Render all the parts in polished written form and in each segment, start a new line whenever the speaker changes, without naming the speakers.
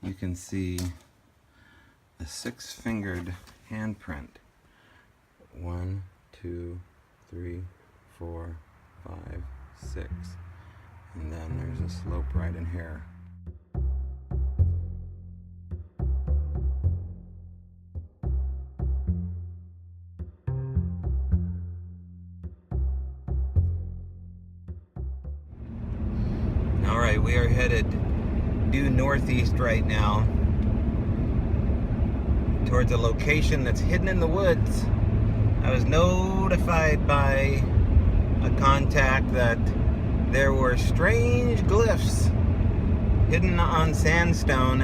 you can see a 6-fingered handprint. 1, 2, 3, 4, 5, 6. And then there's a slope right in here. Alright, we are headed due northeast right now towards a location that's hidden in the woods. I was notified by a contact that there were strange glyphs hidden on sandstone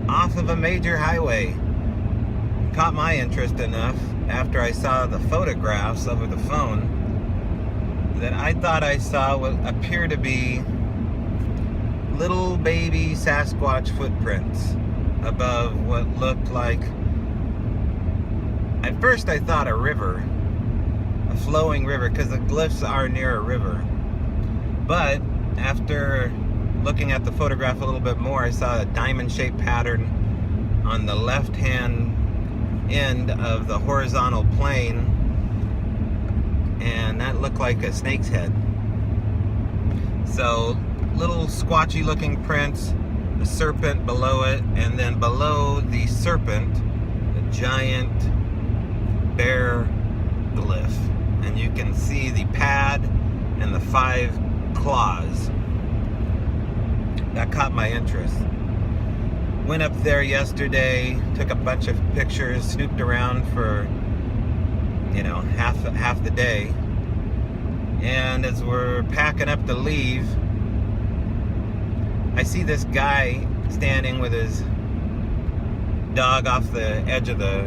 off of a major highway. It caught my interest enough after I saw the photographs over the phone that I thought I saw what appeared to be little baby Sasquatch footprints above what looked like, at first I thought a river, a flowing river, because the glyphs are near a river. But after looking at the photograph a little bit more, I saw a diamond-shaped pattern on the left-hand end of the horizontal plane, and that looked like a snake's head. So little squatchy looking prints, a serpent below it, and then below the serpent, a giant bear glyph. And you can see the pad and the 5 claws. That caught my interest. Went up there yesterday, took a bunch of pictures, snooped around for half the day, and as we're packing up to leave, I see this guy standing with his dog off the edge of the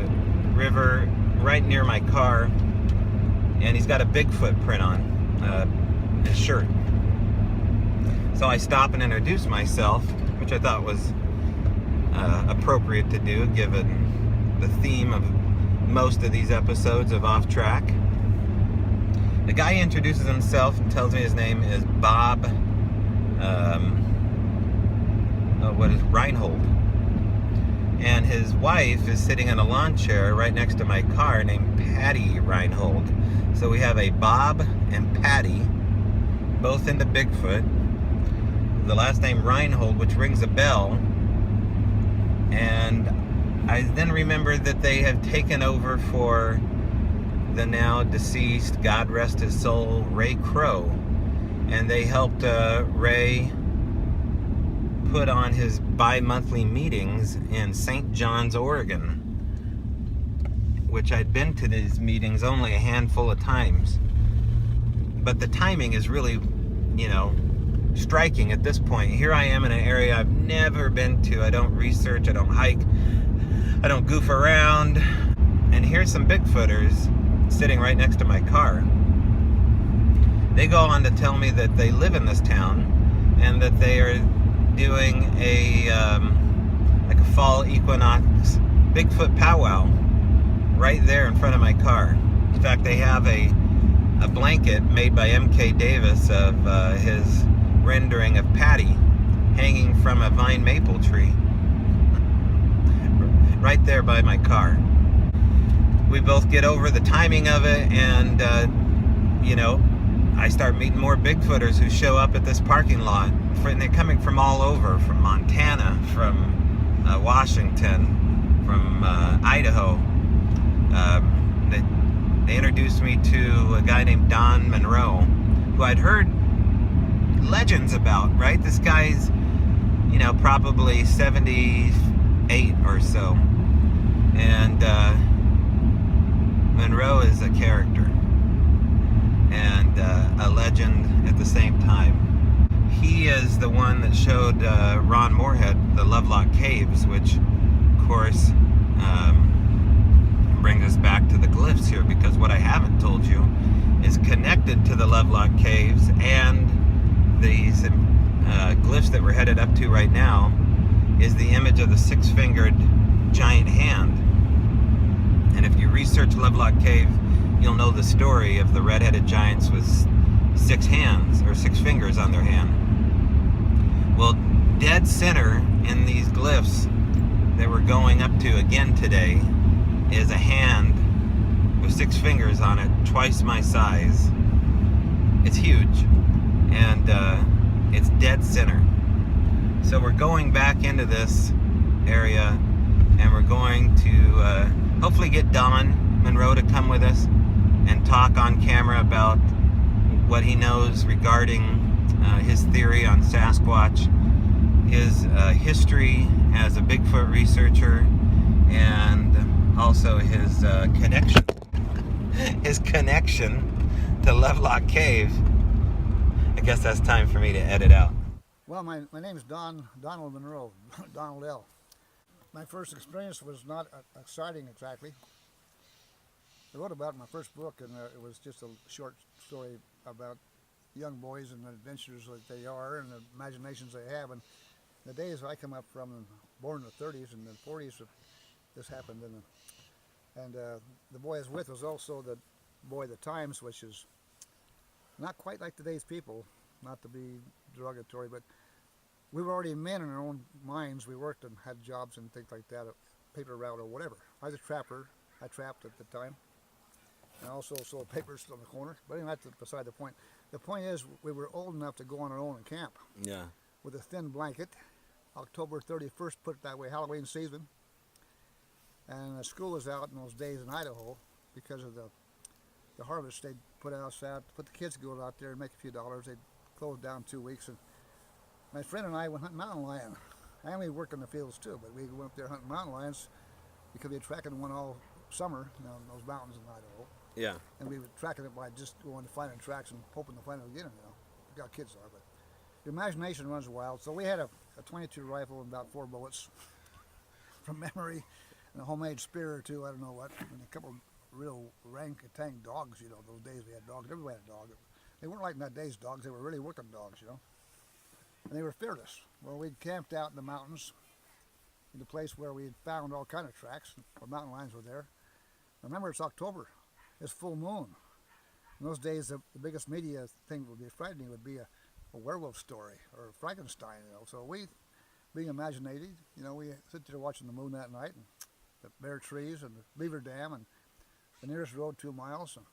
river right near my car, and he's got a Bigfoot print on his shirt. So I stop and introduce myself, which I thought was appropriate to do given the theme of most of these episodes of Off Track. The guy introduces himself and tells me his name is Bob Reinhold, and his wife is sitting in a lawn chair right next to my car named Patty Reinhold. So we have a Bob and Patty, both into Bigfoot. The last name Reinhold, which rings a bell, and I then remembered that they have taken over for the now deceased, God rest his soul, Ray Crow. And they helped Ray put on his bi-monthly meetings in St. John's, Oregon, which I'd been to these meetings only a handful of times. But the timing is really, striking at this point. Here I am in an area I've never been to. I don't research, I don't hike, I don't goof around, and here's some Bigfooters sitting right next to my car. They go on to tell me that they live in this town and that they are doing a fall equinox Bigfoot powwow right there in front of my car. In fact, they have a blanket made by M.K. Davis of his rendering of Patty hanging from a vine maple tree right there by my car. We both get over the timing of it, and I start meeting more Bigfooters who show up at this parking lot. And they're coming from all over, from Montana, from Washington, from Idaho. They introduced me to a guy named Don Monroe, who I'd heard legends about, right? This guy's, probably 78 or so. And Monroe is a character and a legend at the same time. He is the one that showed Ron Moorhead the Lovelock Caves, which, of course, brings us back to the glyphs here, because what I haven't told you is connected to the Lovelock Caves and these glyphs that we're headed up to right now is the image of the 6-fingered giant hand. And if you research Lovelock Cave, you'll know the story of the red-headed giants with 6 hands, or 6 fingers on their hand. Well, dead center in these glyphs that we're going up to again today is a hand with 6 fingers on it, twice my size. It's huge, and it's dead center. So we're going back into this area, and we're going to hopefully get Don Monroe to come with us and talk on camera about what he knows regarding his theory on Sasquatch, his history as a Bigfoot researcher, and also his connection to Lovelock Cave. I guess that's time for me to edit out.
Well, my name is Donald Monroe, Donald L. My first experience was not exciting exactly. I wrote about it in my first book, and it was just a short story about young boys and the adventures that they are and the imaginations they have. And the days I come up from, born in the 30s and the 40s, this happened. And the boy I was with was also the boy of the times, which is not quite like today's people, not to be derogatory, but we were already men in our own minds. We worked and had jobs and things like that, a paper route or whatever. I was a trapper. I trapped at the time. And also sold papers on the corner. But anyway, that's beside the point. The point is, we were old enough to go on our own in camp.
Yeah.
With a thin blanket. October 31st, put it that way, Halloween season. And school was out in those days in Idaho because of the harvest. They'd put us out, put the kids to go out there and make a few dollars. They'd close down 2 weeks. And my friend and I went hunting mountain lion. And we worked in the fields too, but we went up there hunting mountain lions because we had tracking one all summer, in those mountains in Idaho.
Yeah.
And we were tracking it by just going to finding tracks and hoping to find it again, We got kids are, but your imagination runs wild. So we had a 22 rifle and about 4 bullets from memory, and a homemade spear or two, I don't know what, and a couple of real orangutan dogs, those days we had dogs. Everybody had a dog. They weren't like nowadays dogs, they were really working dogs, And they were fearless. Well, we'd camped out in the mountains in the place where we had found all kind of tracks, where mountain lions were there. Remember, it's October. It's full moon. In those days, the biggest media thing that would be frightening would be a werewolf story or Frankenstein, So we, being imaginative, we sit there watching the moon that night, and the bare trees and the beaver dam and the nearest road 2 miles, and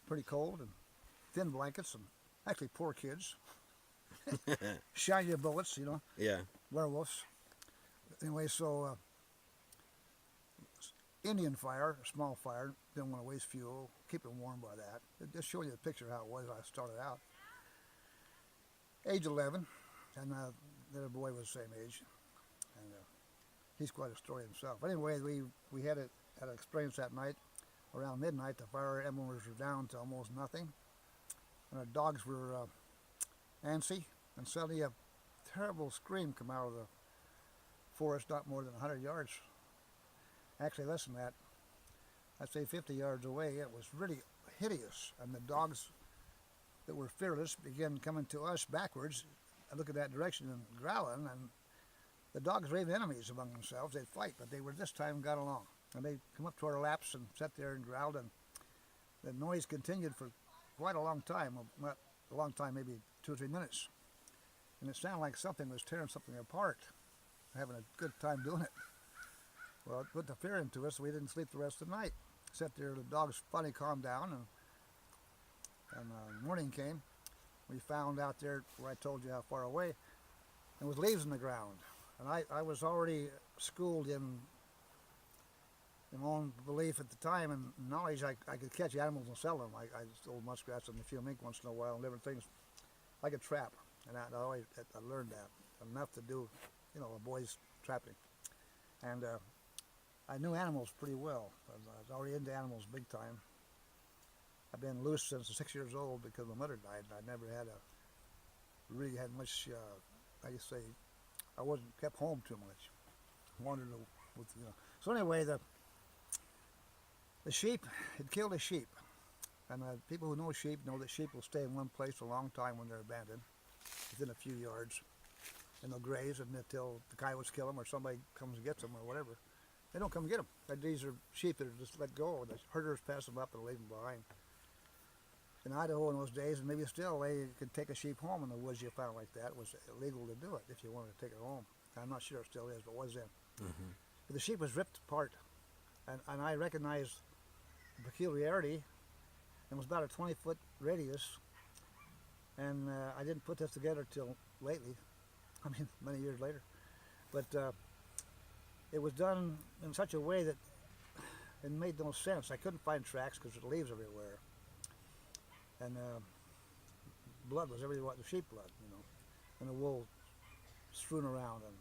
pretty cold and thin blankets and actually poor kids. Shiny bullets,
Yeah.
Werewolves. Anyway, so Indian fire, a small fire, didn't want to waste fuel, keep it warm by that. Just showing you a picture of how it was when I started out. Age 11, and the other boy was the same age, and he's quite a story himself. Anyway, we had an experience that night. Around midnight, the fire embers were down to almost nothing, and our dogs were antsy, and suddenly a terrible scream come out of the forest, not more than 100 yards. Actually, less than that. I'd say 50 yards away. It was really hideous, and the dogs that were fearless began coming to us backwards. I look at that direction and growling, and the dogs were even enemies among themselves. They'd fight, but they were this time got along. And they come up to our laps and sat there and growled, and the noise continued for quite a long time. Well, not a long time, maybe 2 or 3 minutes. And it sounded like something was tearing something apart, having a good time doing it. Well, it put the fear into us, so we didn't sleep the rest of the night. Sat there, the dogs finally calmed down, and morning came. We found out there where I told you how far away, and with leaves in the ground. And I was already schooled in my own belief at the time and knowledge I could catch animals and sell them. I stole muskrats and a few mink once in a while and different things. I could trap, and I learned that enough to do, a boy's trapping. And I knew animals pretty well. I was already into animals big time. I've been loose since I was 6 years old because my mother died, and I never really had much, I wasn't kept home too much. Wandered with, So anyway, the sheep, it killed a sheep. And people who know sheep know that sheep will stay in one place a long time when they're abandoned, within a few yards. And they'll graze until the coyotes kill them or somebody comes and gets them or whatever. They don't come and get them. These are sheep that are just let go. The herders pass them up and leave them behind. in Idaho in those days, and maybe still, they could take a sheep home in the woods you found like that. It was illegal to do it if you wanted to take it home. I'm not sure it still is, but it was then.
Mm-hmm.
But the sheep was ripped apart, and I recognized the peculiarity. It was about a 20-foot radius, and I didn't put this together till lately. I mean, many years later. But it was done in such a way that it made no sense. I couldn't find tracks because there were leaves everywhere. And blood was everywhere, the sheep blood, you know, and the wool strewn around. And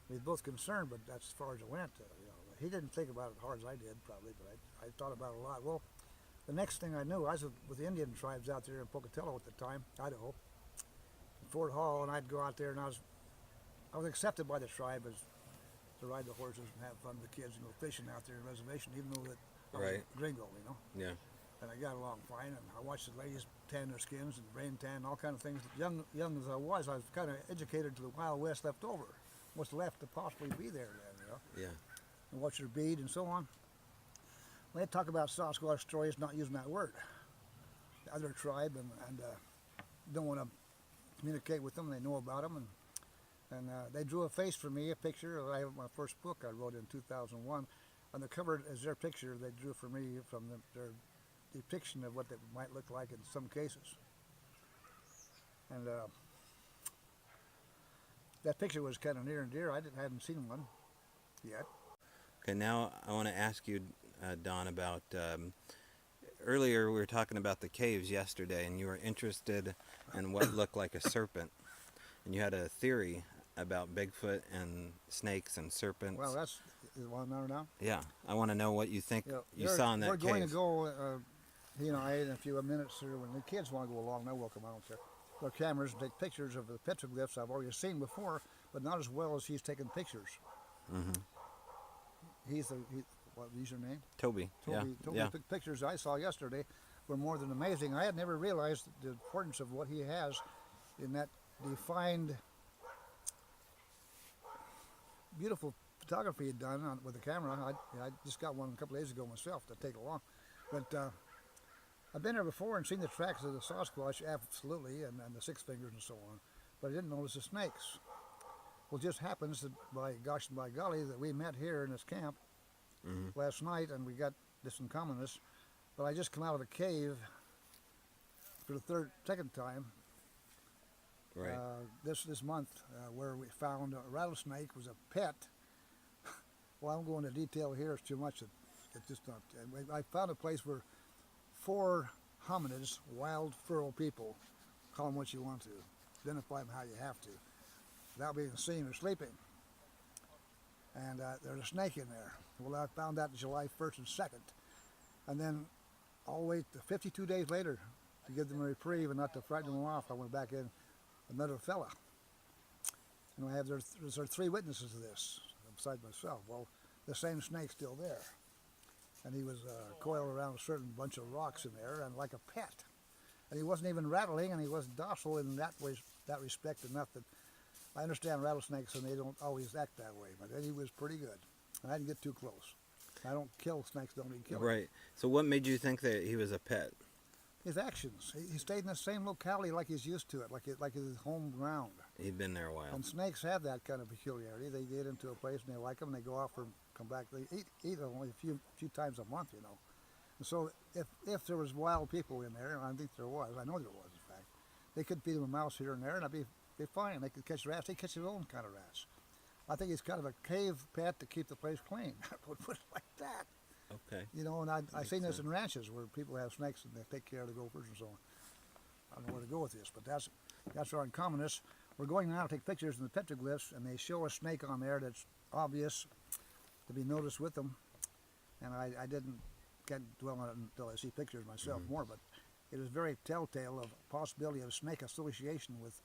we were both concerned, but that's as far as it went. You know, he didn't think about it as hard as I did, probably, but I thought about it a lot. Well, the next thing I knew, I was with the Indian tribes out there in Pocatello at the time, Idaho, Fort Hall, and I'd go out there, and I was accepted by the tribe as to ride the horses and have fun with the kids and go fishing out there in the reservation, even though that I was a gringo, you know.
Yeah.
And I got along fine, and I watched the ladies tan their skins and rain tan, all kind of things. Young as I was kind of educated to the Wild West left over. What's left to possibly be there then, you know?
Yeah.
And watch their bead and so on. When they talk about Sasquatch stories, not using that word. The other tribe and don't want to communicate with them. They know about them, and they drew a face for me, a picture. I have my first book I wrote in 2001. On the cover is their picture they drew for me from their depiction of what they might look like in some cases. And that picture was kind of near and dear. I hadn't seen one yet.
Okay, now I want to ask you, Don, about earlier we were talking about the caves yesterday, and you were interested in what looked like a serpent, and you had a theory about Bigfoot and snakes and serpents.
Well, that's you want to know now?
Yeah, I want to know what you think you saw in that cave.
We're going to go, he and I, in a few minutes, or when the kids want to go along, they're welcome. I don't care. Their cameras and take pictures of the petroglyphs I've already seen before, but not as well as he's taken pictures.
Mm-hmm.
What is your name?
Toby.
Toby
Yeah.
took pictures I saw yesterday were more than amazing. I had never realized the importance of what he has in that defined, beautiful photography he'd done with the camera. I just got one a couple of days ago myself to take along. But I've been there before and seen the tracks of the Sasquatch, absolutely, and the six fingers and so on. But I didn't notice the snakes. Well, it just happens that by gosh and by golly that we met here in this camp last night, and we got this in common. But I just come out of a cave for the second time this month, where we found a rattlesnake. Was a pet. Well, I'm going into detail here. It's too much. It's just not. I found a place where 4 hominids, wild feral people, call them what you want to, identify them how you have to, without being seen or sleeping. And there's a snake in there. Well, I found that July 1st and 2nd. And then all the way to 52 days later, to give them a reprieve and not to frighten them off, I went back in another fella. And there's 3 witnesses to this, besides myself. Well, the same snake's still there. And he was coiled around a certain bunch of rocks in there, and like a pet. And he wasn't even rattling, and he wasn't docile in that respect enough that I understand rattlesnakes, and they don't always act that way. But he was pretty good. And I didn't get too close. I don't kill snakes, don't even kill them.
Right. So what made you think that he was a pet?
His actions. He stayed in the same locality like he's used to it, like his home ground.
He'd been there a while.
And snakes have that kind of peculiarity. They get into a place and they like them, and they go off and come back. They eat them only a few times a month, you know. And so if there was wild people in there, and I think there was, I know there was, in fact, they could feed him a mouse here and there, and I'd be fine. They could catch rats. They catch their own kind of rats. I think he's kind of a cave pet to keep the place clean. I would put it like that.
Okay.
You know, and I've seen this in ranches where people have snakes and they take care of the gophers and so on. I don't know where to go with this, but that's our uncommonness. We're going now to take pictures of the petroglyphs, and they show a snake on there that's obvious to be noticed with them. And I didn't get dwell on it until I see pictures myself more, but it is very telltale of possibility of snake association with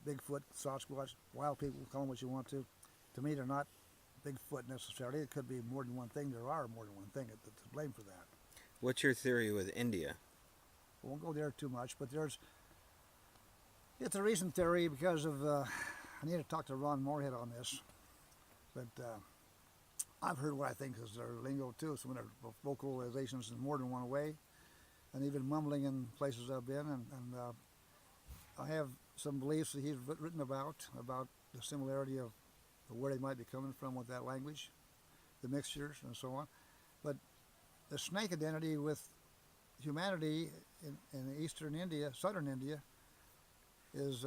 Bigfoot, Sasquatch, wild people, call them what you want to. To me, they're not Bigfoot necessarily. It could be more than one thing. There are more than one thing to blame for that.
What's your theory with India?
I won't go there too much, but it's a recent theory because of, I need to talk to Ron Moorhead on this, but I've heard what I think is their lingo too, some of their vocalizations in more than one way. and even mumbling in places I've been. And I have some beliefs that he's written about the similarity of where they might be coming from with that language, the mixtures and so on. But the snake identity with humanity in eastern India, southern India, is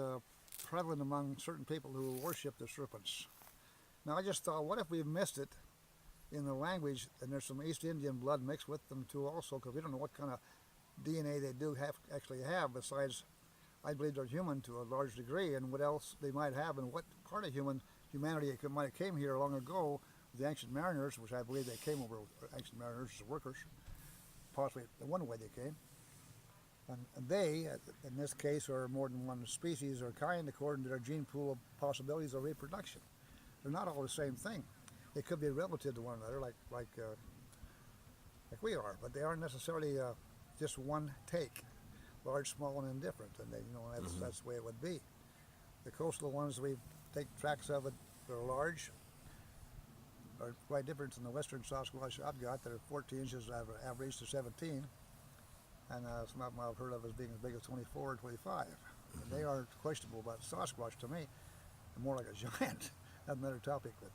prevalent among certain people who worship the serpents. Now I just thought, what if we've missed it in the language, and there's some East Indian blood mixed with them too also, because we don't know what kind of DNA they do actually have, besides I believe they're human to a large degree, and what else they might have, and what part of humanity might have came here long ago, the ancient mariners, which I believe they came over, ancient mariners as workers, possibly the one way they came. And they, in this case, are more than one species or kind according to their gene pool of possibilities of reproduction. They're not all the same thing. They could be relative to one another, like we are, but they aren't necessarily just one take, large, small, and indifferent. And they, that's the way it would be. The coastal ones we take tracks of it that are large are quite different than the western Sasquatch I've got that are 14 inches average to 17. And some of them I've heard of as being as big as 24 or 25. And they are questionable about Sasquatch to me. They're more like a giant. That's another topic, but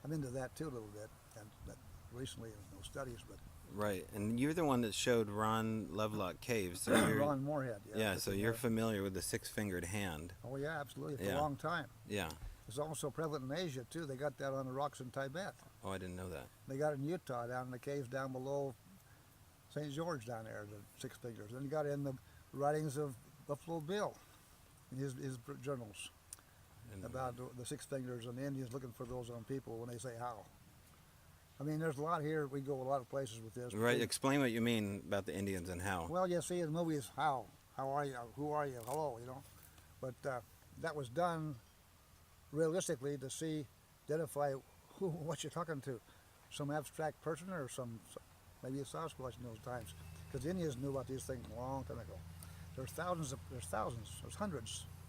I'm into that too a little bit, and that recently in those studies. But
right, and you're the one that showed Ron Lovelock Caves. So
Ron Moorhead, yeah.
Yeah, so you're familiar with the six-fingered hand.
Oh yeah, absolutely, for a long time.
Yeah.
It's also prevalent in Asia too. They got that on the rocks in Tibet.
Oh, I didn't know that.
They got it in Utah, down in the caves down below St. George down there, the six fingers. Then you got it in the writings of Buffalo Bill, in his journals, about the six fingers and the Indians looking for those on people when they say how. I mean, there's a lot here. We go a lot of places with this.
Right. Explain what you mean about the Indians and how.
Well, you see in the movies, how are you, who are you, hello, But that was done realistically to identify what you're talking to, some abstract person or maybe a Sasquatch in those times, because the Indians knew about these things a long time ago. There's hundreds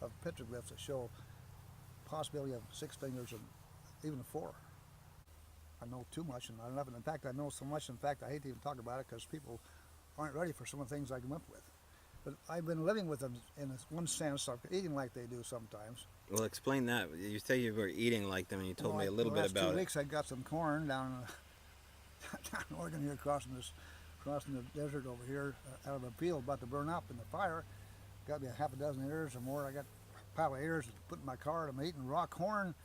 of petroglyphs that show possibility of six fingers and even four. I know too much, and not enough. And in fact, I know so much. In fact, I hate to even talk about it because people aren't ready for some of the things I come up with. But I've been living with them in one sense, eating like they do sometimes.
Well, explain that. You say you were eating like them, and you told me a little bit about it.
The last 2 weeks, I got some corn down in Oregon here, crossing the desert over here, out of a field about to burn up in the fire. Got me a half a dozen ears or more. I got a pile of ears to put in my car, and I'm eating raw corn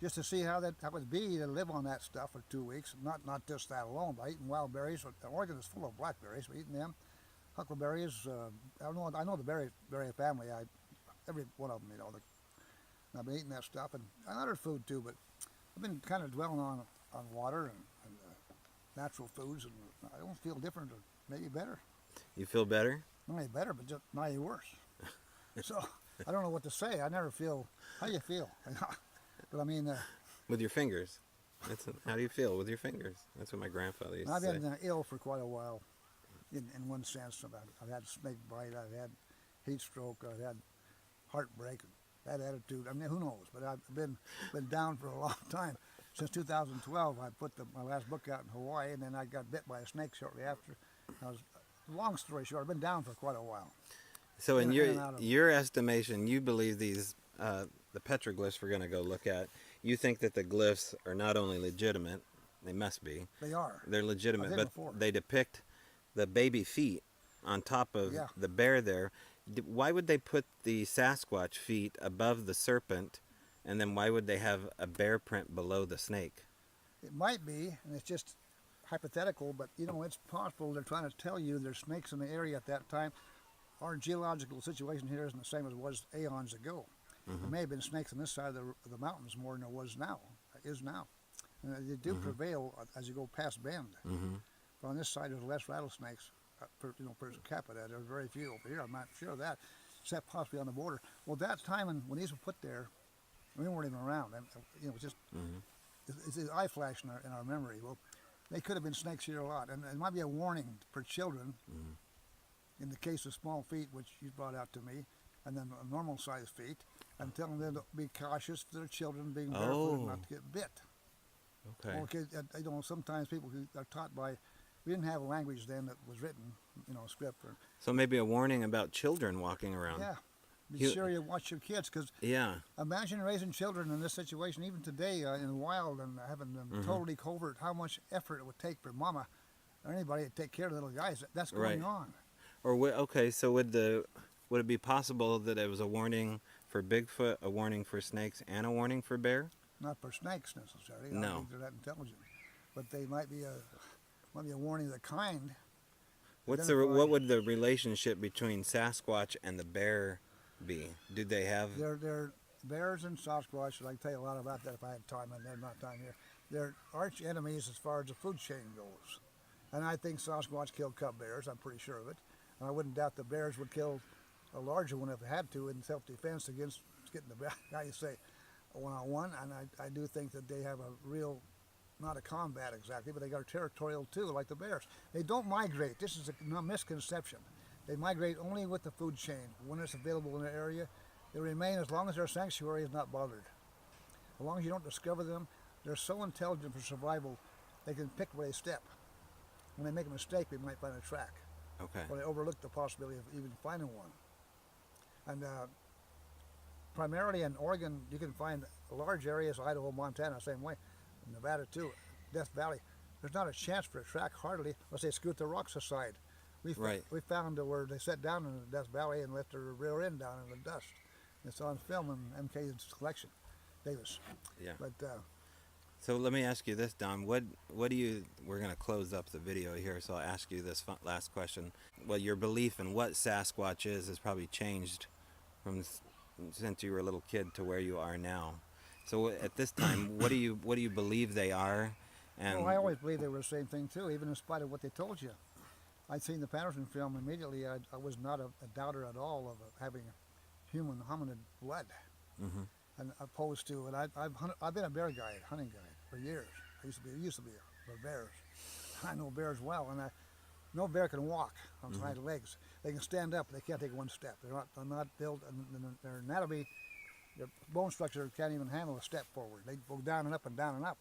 just to see how that would be to live on that stuff for 2 weeks. Not just that alone, but eating wild berries. Oregon is full of blackberries. We're eating them. Huckleberries. I know the berry family. Every one of them, I've been eating that stuff and other food too. But I've been kind of dwelling on water and natural foods, and I don't feel different or maybe better.
You feel better?
Not any better, but just not any worse. So I don't know what to say. I never feel. How do you feel? But I mean,
with your fingers. How do you feel with your fingers? That's what my grandfather used to say.
I've been ill for quite a while. In one sense, I've had snake bite, I've had heat stroke, I've had heartbreak, bad attitude. I mean, who knows? But I've been down for a long time. Since 2012, I put my last book out in Hawaii, and then I got bit by a snake shortly after. Long story short, I've been down for quite a while.
So in your estimation, you believe these, the petroglyphs we're going to go look at, you think that the glyphs are not only legitimate, they must be.
They are.
They're legitimate, but they depict the baby feet on top of the bear there. Why would they put the Sasquatch feet above the serpent, and then why would they have a bear print below the snake?
It might be, and it's just hypothetical, but it's possible they're trying to tell you there's snakes in the area at that time. Our geological situation here isn't the same as it was eons ago. There may have been snakes on this side of the mountains more than there is now. And they do prevail as you go past Bend. But on this side, there's less rattlesnakes per capita. There's very few over here. I'm not sure of that, except possibly on the border. Well, that time when these were put there, we weren't even around. It's just it's an eye flash in our memory. Well, they could have been snakes here a lot, and it might be a warning for children. In the case of small feet, which you brought out to me, and then normal sized feet, and telling them to be cautious for their children being barefoot not to get bit. Okay. Sometimes people who are taught by. We didn't have a language then that was written. script. Or,
So maybe a warning about children walking around.
yeah, be sure you watch your kids, because imagine raising children in this situation, even today in the wild, and having them totally covert. How much effort it would take for mama or anybody to take care of the little guys. That's going on.
Or okay, so would it be possible that it was a warning for Bigfoot, a warning for snakes, and a warning for bear?
Not for snakes necessarily.
No.
I don't think they're that intelligent, but they might be a warning of the kind.
What would the relationship between Sasquatch and the bear be? Do they have?
They're bears and Sasquatch. I can tell you a lot about that if I had time, and there's not time here. They're arch enemies as far as the food chain goes, and I think Sasquatch killed cub bears. I'm pretty sure of it, and I wouldn't doubt the bears would kill a larger one if it had to in self-defense against getting the how you say one-on-one. And I do think that they have a real, not a combat exactly, but they are territorial too, like the bears. They don't migrate. This is a misconception. They migrate only with the food chain. When it's available in the area, they remain as long as their sanctuary is not bothered. As long as you don't discover them, they're so intelligent for survival, they can pick where they step. When they make a mistake, they might find a track.
Okay.
Or they overlook the possibility of even finding one. And primarily in Oregon, you can find large areas, Idaho, Montana, same way, Nevada too, Death Valley. There's not a chance for a track, hardly, unless they scoot the rocks aside. We found where they sat down in the Death Valley and left their rear end down in the dust. It's on film in MK's collection, Davis.
Yeah.
But
so let me ask you this, Don. What do you? We're going to close up the video here, so I'll ask you this last question. Well, your belief in what Sasquatch is has probably changed from since you were a little kid to where you are now. So at this time, what do you believe they are? And
I always believed they were the same thing too, even in spite of what they told you. I'd seen the Patterson film immediately. I was not a doubter at all of having human hominid blood, and opposed to. And I've been a bear guide, hunting guide for years. I used to be for bears. I know bears well, and no bear can walk on hind legs. They can stand up, but they can't take one step. They're not built, and their anatomy, their bone structure can't even handle a step forward. They go down and up and down and up.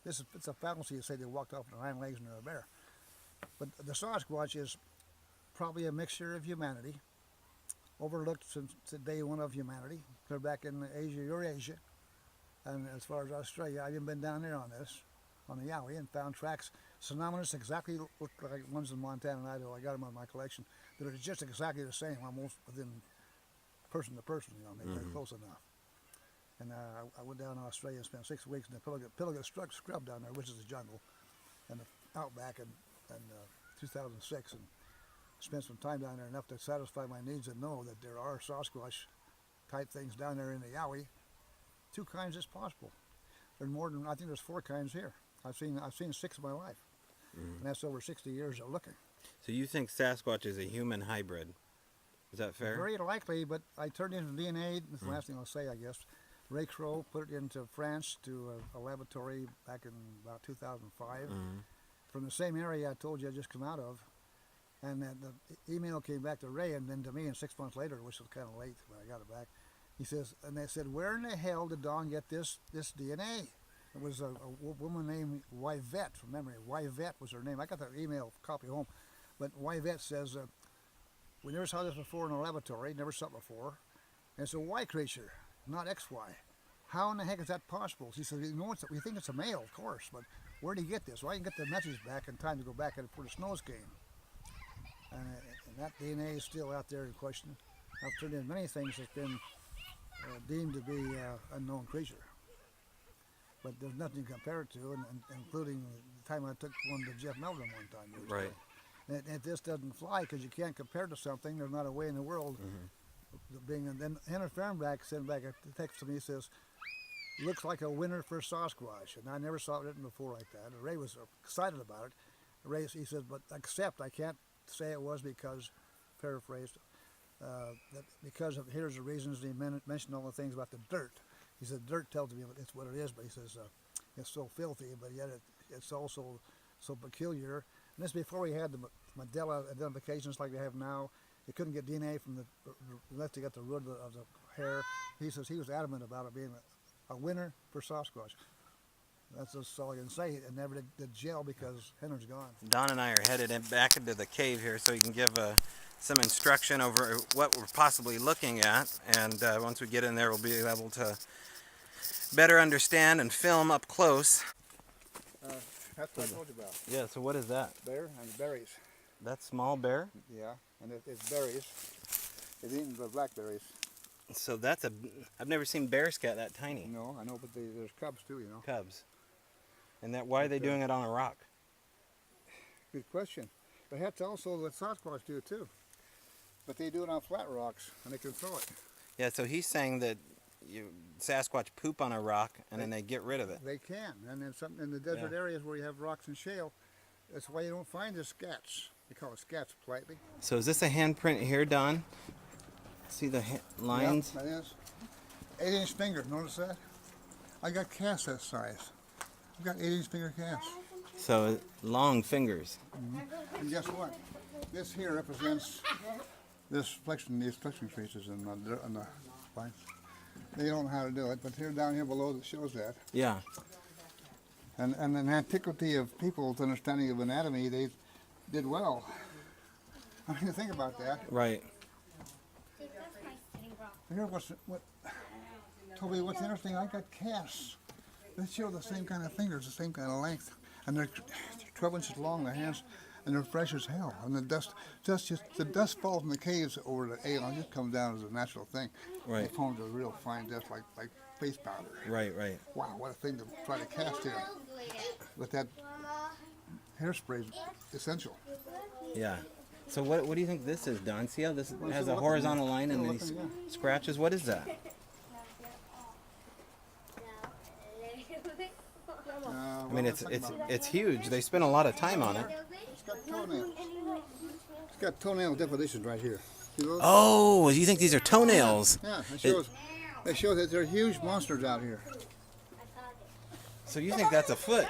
It's a fallacy to say they walked off their hind legs and they're a bear. But the Sasquatch is probably a mixture of humanity, overlooked since the day one of humanity. They're back in Asia, Eurasia, and as far as Australia, I've even been down there on the Yowie, and found tracks synonymous, exactly look like ones in Montana and Idaho. I got them on my collection, that are just exactly the same, almost within person to person. They're close enough. And I went down to Australia and spent 6 weeks in the Pilliga scrub down there, which is the jungle, and the outback in 2006, and spent some time down there enough to satisfy my needs and know that there are Sasquatch type things down there in the Yowie. 2 kinds is possible. There's more than, I think there's 4 kinds here. I've seen 6 in my life, and that's over 60 years of looking.
So you think Sasquatch is a human hybrid? Is that fair?
Very likely, but I turned into DNA. That's the last thing I'll say, I guess. Ray Crow put it into France to a laboratory back in about 2005. From the same area I told you I just come out of. And the email came back to Ray and then to me, and 6 months later, which was kind of late, but I got it back. He says, and they said, where in the hell did Don get this DNA? It was a woman named Yvette, from memory. Yvette was her name. I got that email copy home. But Yvette says, we never saw this before in a laboratory, never saw it before. And it's a Y creature, not XY. How in the heck is that possible? She said, we think it's a male, of course, but where did he get this? Well, I can get the message back in time to go back before the snows came. And that DNA is still out there in question. I've turned in many things that's been deemed to be unknown creature. But there's nothing to compare it to, and including the time I took one to Jeff Melvin one time.
Right.
And this doesn't fly because you can't compare it to something. There's not a way in the world. And then Henry Fernback sent back a text to me, says, looks like a winner for Sasquatch. And I never saw it written before like that. And Ray was excited about it. Ray, he says, but except I can't say it was because, paraphrased, because of, here's the reasons. He mentioned all the things about the dirt. He said, dirt tells me it's what it is, but he says, it's so filthy, but yet it's also so peculiar. And this before we had the Mandela identifications like we have now. They couldn't get DNA from unless they got the root of the hair. He says he was adamant about it being a winner for Sasquatch. That's just all I can say. It never did gel because Henry's gone.
Don and I are headed back into the cave here so he can give some instruction over what we're possibly looking at. And once we get in there, we'll be able to better understand and film up close.
That's what I told you about.
Yeah, so what is that?
Bear and berries.
That small bear?
Yeah, and it's berries. It's eating the blackberries.
So that's I've never seen bear scat that tiny.
No, I know, but there's cubs too, you know.
Cubs. And why are they doing it on a rock?
Good question. But that's also what Sasquatch do too. But they do it on flat rocks, and they can throw it.
Yeah, so he's saying that Sasquatch poop on a rock, and then they get rid of it.
They can, and in the desert areas where you have rocks and shale, that's why you don't find the scats. They call it scats politely.
So is this a handprint here, Don? See the lines?
Yeah, that is. 8-inch finger, notice that? I got casts that size. I've got 8-inch finger casts.
So long fingers.
Mm-hmm. And guess what? This here represents these flexion creases in the spines. They don't know how to do it, but here down here below it shows that.
Yeah.
And in antiquity of people's understanding of anatomy, they did well. I mean, think about that.
Right.
Here, Toby, what's interesting, I got casts. They show the same kind of fingers, the same kind of length. And they're 12 inches long, the hands, and they're fresh as hell. And the dust falls in the caves over the alien, just comes down as a natural thing.
Right.
It forms a real fine dust like face powder.
Right, right.
Wow, what a thing to try to cast here. But that hairspray is essential.
Yeah. So what do you think this is, Don? See how this has a horizontal line and these scratches? What is that? I mean, it's huge. They spent a lot of time on it.
It's got toenails. It's got toenail depositions right here.
Oh, you think these are toenails?
Yeah, it shows that they're huge monsters out here.
So you think that's a foot?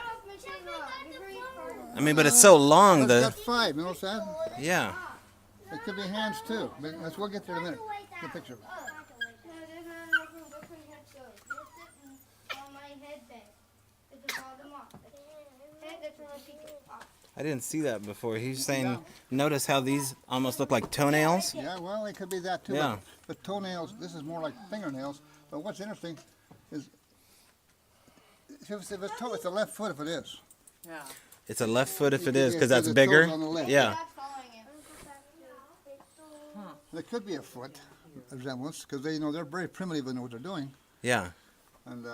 I mean, but it's so long.
It's got 5, you notice that?
Yeah.
It could be hands too. But we'll get there in a minute. Get a picture.
I didn't see that before. He's saying, notice how these almost look like toenails?
Yeah, well, it could be that too.
Yeah.
But toenails, this is more like fingernails. But what's interesting is, if it's a left foot if it is.
Yeah.
It's a left foot if it is, because that's bigger. Yeah.
It could be a foot resemblance, because they're very primitive in what they're doing.
Yeah.
And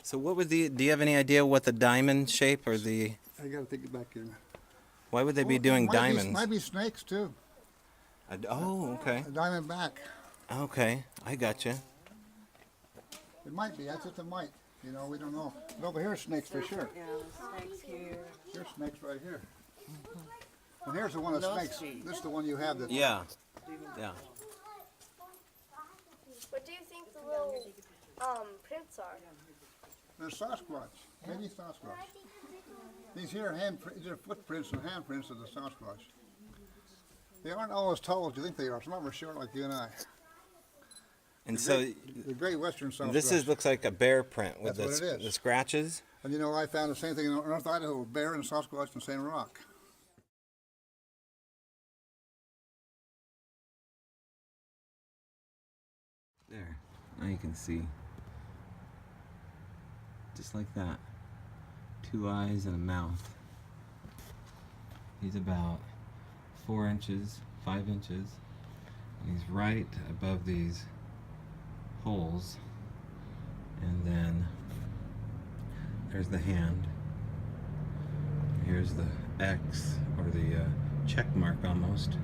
So what would do you have any idea what the diamond shape or the...
I got to take it back in.
Why would they be doing diamonds?
Might be snakes too.
Oh, okay.
A diamond back.
Okay, I got you.
It might be. That's just a might. We don't know. But over here, snakes for sure.
Yeah, snakes here.
Here's snakes right here. And here's the one of snakes. This is the one you have. That.
Yeah. Yeah.
What do you think the little prints are?
They're Sasquatch. Maybe Sasquatch. These are footprints and handprints of the Sasquatch. They aren't all as tall as you think they are. Some of them are short like you and I.
And
the Great Western Sasquatch.
This looks like a bear print with
the
scratches.
And I found the same thing in North Idaho, bear and Sasquatch in the same rock.
There, now you can see. Just like that. 2 eyes and a mouth. He's about 4 inches, 5 inches. And he's right above these holes. And then there's the hand. Here's the X, or the check mark almost,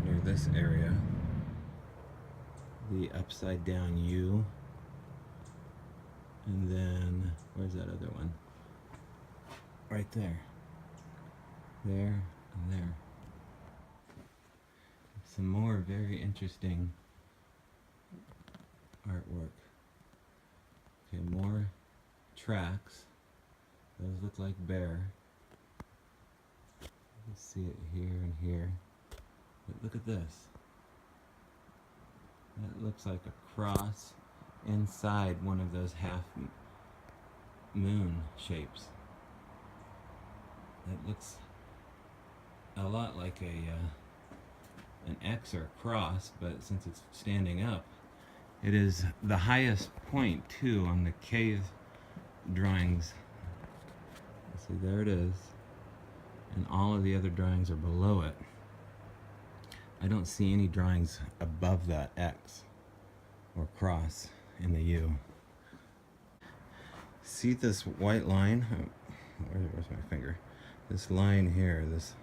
near this area. The upside down U. And then, where's that other one? Right there. There and there. Some more very interesting artwork. Okay, more tracks. Those look like bear. You see it here and here. But look at this. That looks like a cross inside one of those half moon shapes. That looks a lot like an X or a cross, but since it's standing up, it is the highest point too on the cave drawings. See, there it is, and all of the other drawings are below it. I don't see any drawings above that X or cross in the U. See this white line? Where's my finger? This line here, this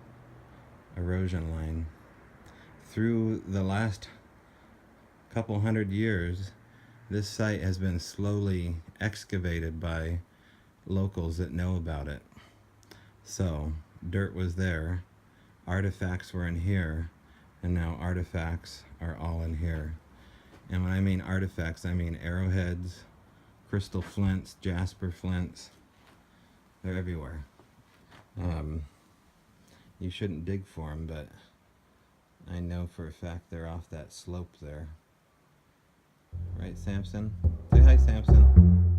erosion line. Through the last couple hundred years, this site has been slowly excavated by locals that know about it. So, dirt was there, artifacts were in here, and now artifacts are all in here. And when I mean artifacts, I mean arrowheads, crystal flints, jasper flints. They're everywhere. You shouldn't dig for them, but I know for a fact they're off that slope there. Right, Samson? Say hi, Samson.